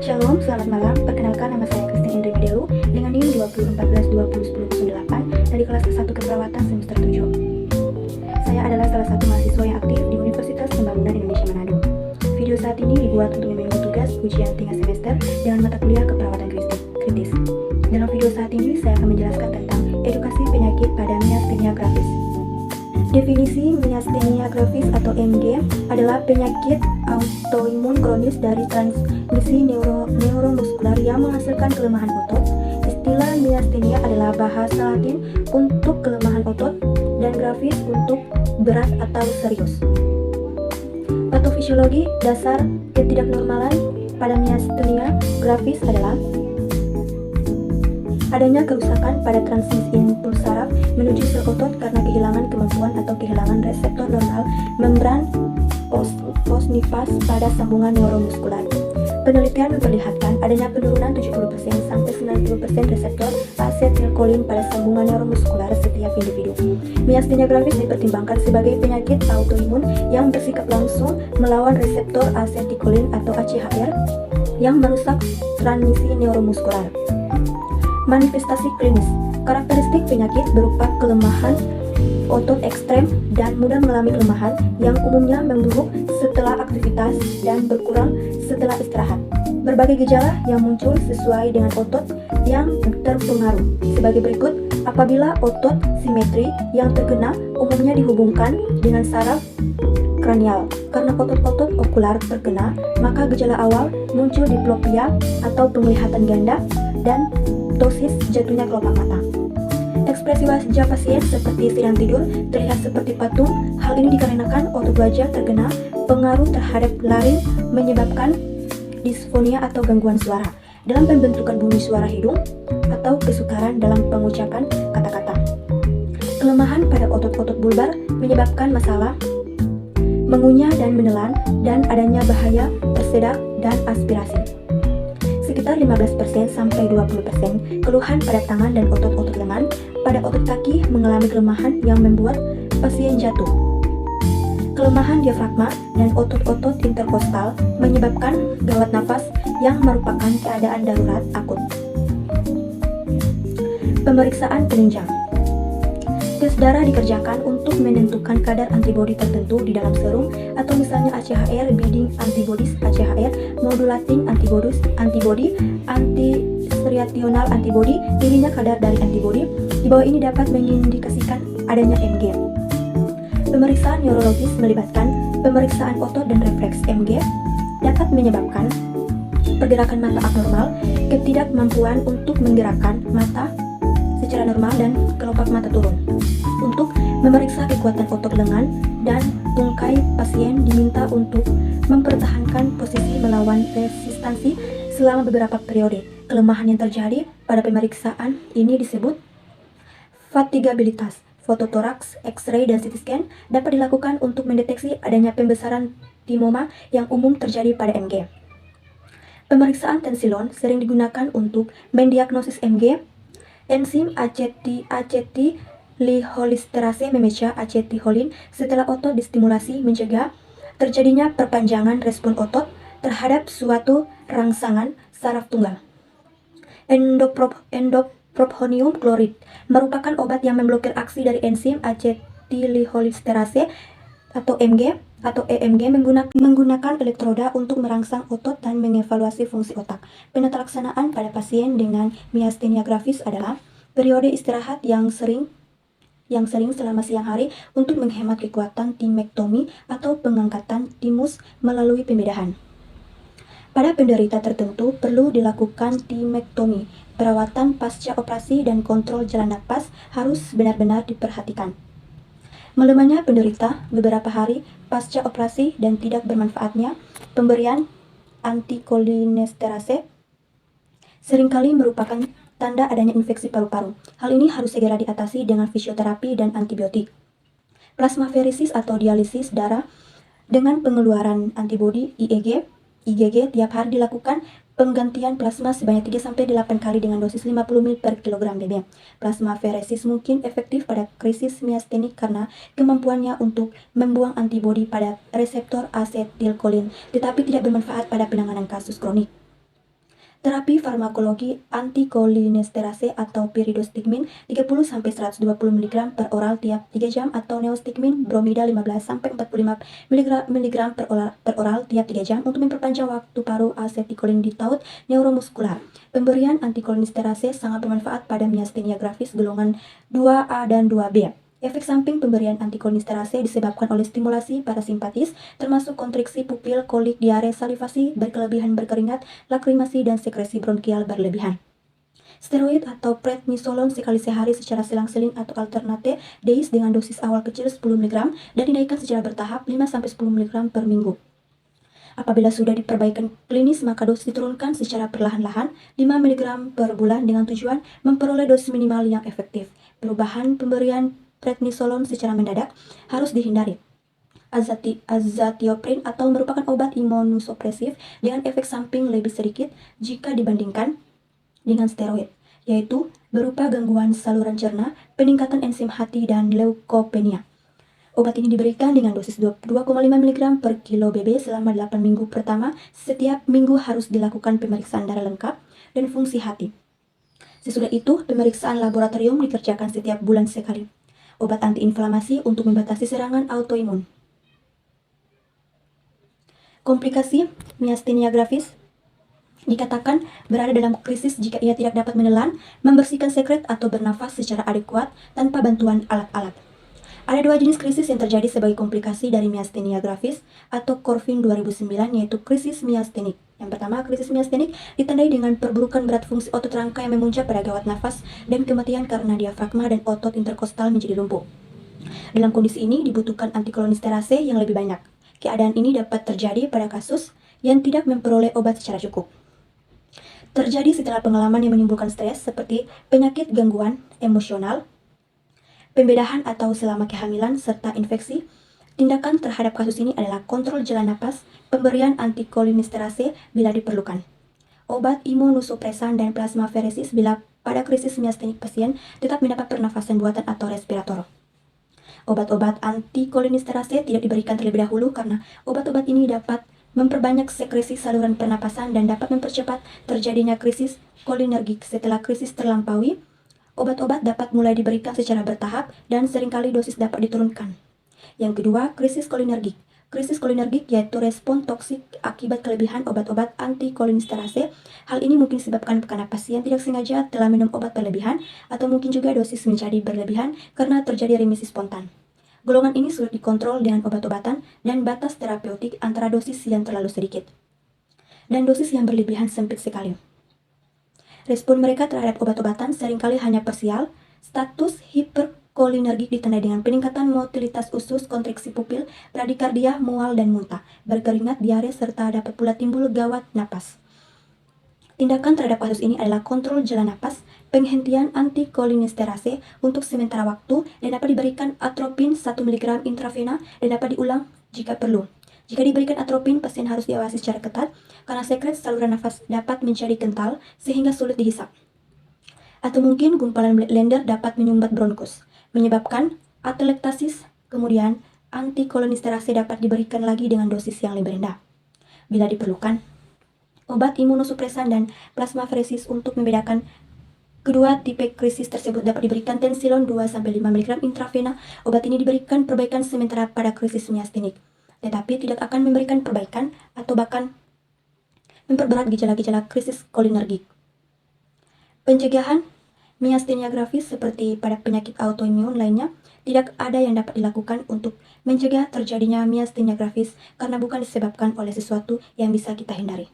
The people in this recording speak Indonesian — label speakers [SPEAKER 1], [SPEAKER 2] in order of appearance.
[SPEAKER 1] Shalom, selamat malam. Perkenalkan, nama saya Christine Indri Widelu dengan NIM 2014-2010-1008 dari kelas 1 keperawatan semester 7. Saya adalah salah satu mahasiswa yang aktif di Universitas Pembangunan Indonesia Manado. Video saat ini dibuat untuk membantu tugas ujian tingkat semester dengan mata kuliah keperawatan kritis. Dalam video saat ini saya akan menjelaskan tentang edukasi penyakit pada myasthenia gravis. Definisi myasthenia gravis atau MG adalah penyakit autoimun kronis dari transmisi neuromuskular yang menghasilkan kelemahan otot. Istilah myasthenia adalah bahasa Latin untuk kelemahan otot dan gravis untuk berat atau serius. Patofisiologi dasar ketidaknormalan pada myasthenia gravis adalah adanya kerusakan pada transmisi impuls saraf menuju sel otot karena kehilangan kemampuan atau kehilangan reseptor normal membran postnifas pada sambungan neuromuskular. Penelitian memperlihatkan adanya penurunan 70% sampai 90% reseptor asetilkolin pada sambungan neuromuskular setiap individu. Myasthenia gravis dipertimbangkan sebagai penyakit autoimun yang bersikap langsung melawan reseptor asetilkolin atau ACHR yang merusak transmisi neuromuskular. Manifestasi klinis. Karakteristik penyakit berupa kelemahan otot ekstrem dan mudah mengalami kelemahan yang umumnya memburuk setelah aktivitas dan berkurang setelah istirahat. Berbagai gejala yang muncul sesuai dengan otot yang terpengaruh sebagai berikut. Apabila otot simetri yang terkena umumnya dihubungkan dengan saraf kranial. Karena otot-otot okular terkena, maka gejala awal muncul diplopia atau penglihatan ganda dan ptosis jatuhnya kelopak mata. Ekspresi wajah pasien seperti sedang tidur terlihat seperti patung. Hal ini dikarenakan otot wajah terkena pengaruh terhadap laring menyebabkan disfonia atau gangguan suara dalam pembentukan bumi suara hidung atau kesukaran dalam pengucapan kata-kata. Kelemahan pada otot-otot bulbar menyebabkan masalah mengunyah dan menelan dan adanya bahaya tersedak dan aspirasi. Sekitar 15% sampai 20% keluhan pada tangan dan otot-otot lengan. Pada otot kaki mengalami kelemahan yang membuat pasien jatuh. Kelemahan diafragma dan otot-otot interkostal menyebabkan gawat nafas yang merupakan keadaan darurat akut. Pemeriksaan penunjang. Tes darah dikerjakan untuk menentukan kadar antibodi tertentu di dalam serum atau misalnya ACHR, binding antibodies, ACHR, modulating antibodies, anti-striational antibody, tingginya kadar dari antibodi. Di bawah ini dapat mengindikasikan adanya MG. Pemeriksaan neurologis melibatkan pemeriksaan otot dan refleks. MG dapat menyebabkan pergerakan mata abnormal, ketidakmampuan untuk menggerakkan mata secara normal dan kelopak mata turun. Untuk memeriksa kekuatan otot lengan dan tungkai, pasien diminta untuk mempertahankan posisi melawan resistansi selama beberapa periode. Kelemahan yang terjadi pada pemeriksaan ini disebut fatigabilitas. Fototoraks, X-ray, dan CT scan dapat dilakukan untuk mendeteksi adanya pembesaran timoma yang umum terjadi pada MG. Pemeriksaan tensilon sering digunakan untuk mendiagnosis MG. Enzim acetylcholinesterase memecah acetylcholine setelah otot distimulasi mencegah terjadinya perpanjangan respon otot terhadap suatu rangsangan saraf tunggal. Endoproponium klorid merupakan obat yang memblokir aksi dari enzim acetylcholinesterase atau MG atau EMG menggunakan elektroda untuk merangsang otot dan mengevaluasi fungsi otak. Penata laksanaan pada pasien dengan myasthenia gravis adalah periode istirahat yang sering selama siang hari untuk menghemat kekuatan timektomi atau pengangkatan timus melalui pembedahan. Pada penderita tertentu perlu dilakukan timektomi. Perawatan pasca operasi dan kontrol jalan napas harus benar-benar diperhatikan. Melemahnya penderita beberapa hari pasca operasi dan tidak bermanfaatnya pemberian antikolinesterase seringkali merupakan tanda adanya infeksi paru-paru. Hal ini harus segera diatasi dengan fisioterapi dan antibiotik. Plasmaferesis atau dialisis darah dengan pengeluaran antibodi IgG tiap hari dilakukan. Penggantian plasma sebanyak 3-8 kali dengan dosis 50 ml per kilogram bb. Plasmaferesis mungkin efektif pada krisis miastenik karena kemampuannya untuk membuang antibodi pada reseptor asetilkolin, tetapi tidak bermanfaat pada penanganan kasus kronik. Terapi farmakologi antikolinesterase atau piridostigmin 30-120 mg per oral tiap 3 jam atau neostigmin bromida 15-45 mg per oral tiap 3 jam untuk memperpanjang waktu paru asetikolin di taut neuromuskular. Pemberian antikolinesterase sangat bermanfaat pada miastenia gravis golongan 2A dan 2B. Efek samping pemberian antikolinesterase disebabkan oleh stimulasi parasimpatis, termasuk kontriksi pupil, kolik, diare, salivasi, berkelebihan berkeringat, lakrimasi, dan sekresi bronkial berlebihan. Steroid atau prednisolon sekali sehari secara selang-seling atau alternate DAIS dengan dosis awal kecil 10 mg dan dinaikkan secara bertahap 5-10 mg per minggu. Apabila sudah diperbaikan klinis, maka dosis diturunkan secara perlahan-lahan 5 mg per bulan dengan tujuan memperoleh dosis minimal yang efektif. Perubahan pemberian prednisolon secara mendadak harus dihindari. Azathioprin atau merupakan obat imunosupresif dengan efek samping lebih sedikit jika dibandingkan dengan steroid, yaitu berupa gangguan saluran cerna, peningkatan enzim hati, dan leukopenia. Obat ini diberikan dengan dosis 2,5 mg per kilo BB selama 8 minggu pertama. Setiap minggu harus dilakukan pemeriksaan darah lengkap dan fungsi hati. Sesudah itu, pemeriksaan laboratorium dikerjakan setiap bulan sekali. Obat antiinflamasi untuk membatasi serangan autoimun. Komplikasi miastenia gravis dikatakan berada dalam krisis jika ia tidak dapat menelan, membersihkan sekret, atau bernafas secara adekuat tanpa bantuan alat-alat. Ada dua jenis krisis yang terjadi sebagai komplikasi dari miastenia gravis atau Corvin 2009, yaitu krisis miastenik. Yang pertama, krisis miastenik ditandai dengan perburukan berat fungsi otot rangka yang memuncak pada gawat nafas dan kematian karena diafragma dan otot interkostal menjadi lumpuh. Dalam kondisi ini dibutuhkan antikolinesterase yang lebih banyak. Keadaan ini dapat terjadi pada kasus yang tidak memperoleh obat secara cukup. Terjadi setelah pengalaman yang menimbulkan stres seperti penyakit gangguan emosional, pembedahan atau selama kehamilan, serta infeksi. Tindakan terhadap kasus ini adalah kontrol jalan napas, pemberian antikolinesterase bila diperlukan, obat imunosupresan, dan plasmaferesis bila pada krisis miastenik pasien tetap mendapat pernafasan buatan atau respirator. Obat-obat antikolinesterase tidak diberikan terlebih dahulu karena obat-obat ini dapat memperbanyak sekresi saluran pernapasan dan dapat mempercepat terjadinya krisis kolinergik. Setelah krisis terlampaui, obat-obat dapat mulai diberikan secara bertahap dan seringkali dosis dapat diturunkan. Yang kedua, krisis kolinergik. Krisis kolinergik yaitu respon toksik akibat kelebihan obat-obat antikolinesterase. Hal ini mungkin disebabkan karena pasien tidak sengaja telah minum obat berlebihan, atau mungkin juga dosis menjadi berlebihan karena terjadi remisi spontan. Golongan ini sulit dikontrol dengan obat-obatan dan batas terapeutik antara dosis yang terlalu sedikit dan dosis yang berlebihan sempit sekali. Respon mereka terhadap obat-obatan seringkali hanya parsial. Status hiperkolinergik ditandai dengan peningkatan motilitas usus, kontriksi pupil, bradikardia, mual dan muntah, berkeringat, diare, serta dapat pula timbul gawat napas. Tindakan terhadap kasus ini adalah kontrol jalan napas, penghentian antikolinesterase untuk sementara waktu, dan dapat diberikan atropin 1 mg intravena dan dapat diulang jika perlu. Jika diberikan atropin, pasien harus diawasi secara ketat karena sekret saluran nafas dapat menjadi kental sehingga sulit dihisap. Atau mungkin gumpalan blender dapat menyumbat bronkus, menyebabkan atelektasis. Kemudian, antikolinesterase dapat diberikan lagi dengan dosis yang lebih rendah. Bila diperlukan, obat imunosupresan dan plasmaferesis untuk membedakan kedua tipe krisis tersebut dapat diberikan. Tensilon 2-5 mg intravena. Obat ini diberikan perbaikan sementara pada krisis miastenik, tetapi tidak akan memberikan perbaikan atau bahkan memperberat gejala-gejala krisis kolinergik. Pencegahan miastenia gravis seperti pada penyakit autoimun lainnya, tidak ada yang dapat dilakukan untuk mencegah terjadinya miastenia gravis karena bukan disebabkan oleh sesuatu yang bisa kita hindari.